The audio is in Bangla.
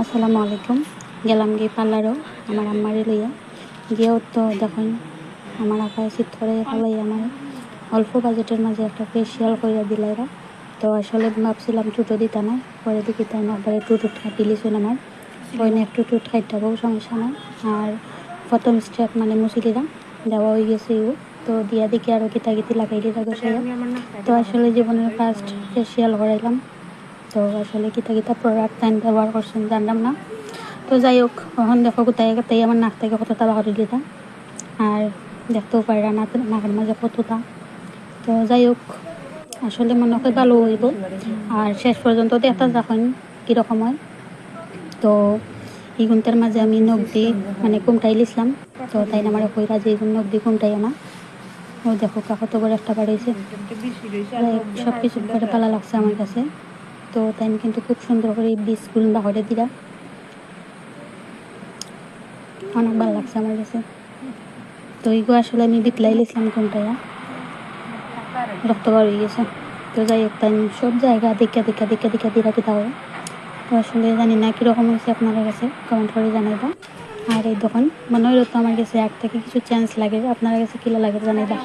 আসসালামু আলাইকুম। গেলাম গিয়ে পার্লারও আমার আম্মারে লইয়া গিয়েও তো দেখুন আমার আপায় চিত করে পালাই আমার অল্প বাজেটের মাঝে একটা ফেসিয়াল কইরা দিলাইরা। তো আসলে ভাবছিলাম টুটো দিতা না, পরে দেখি তাই না একবারে টুটু দিলিছেন আমার ওই না একটু টুট খাইটাবো সমস্যা নাই। আর প্রথম স্টেপ মানে মুসিলিরা দেওয়া হয়ে গেছে তো দিয়া দেখি আরও গীতি লাগাই দিলা গোসাইয়া। তো আসলে জীবনের ফার্স্ট ফেসিয়াল করাইলাম। তো আসলে কিতা প্রোডাক্ট টাইম ব্যবহার করছেন জানলাম না। তো যাই হোক এখন দেখো কোথায় কোথায় আমার নাক থেকে কতটা বাহারি দিতা, আর দেখতেও পারি না নাকের মাঝে কতটা। তো যাই হোক আসলে মনে হয় ভালো হইব। আর শেষ পর্যন্ত দেখা যখন কীরকম হয়। তো এই গুণটার মাঝে আমি নখ দিয়ে মানে কুমটাই লিসলাম। তো তাই না আমার কইরা যে নখ দিয়ে কুমটাই না ও দেখো কত বড় একটা বাড়িয়েছে। সব কিছু করে পালা লাগছে আমার কাছে। তো তাই কিন্তু খুব সুন্দর করে বীজগুলো বাহরে দিলা, অনেক ভালো লাগছে আমার কাছে। তো এইগুলো আসলে আমি বিতলাই লিখলাম কোনটায়া রক্ত বার হয়ে গেছে। তো যাই হোক তাই সব জায়গা দেখা দিরা কিতা হয়। তো আসলে জানি না কীরকম হয়েছে আপনাদের কাছে, কমেন্ট করে জানাইবা। আর এই দোকান মনে হইলো তো আমার কাছে এক থেকে কিছু চেঞ্জ লাগে, আপনার কাছে কিলা লাগে জানাইবা।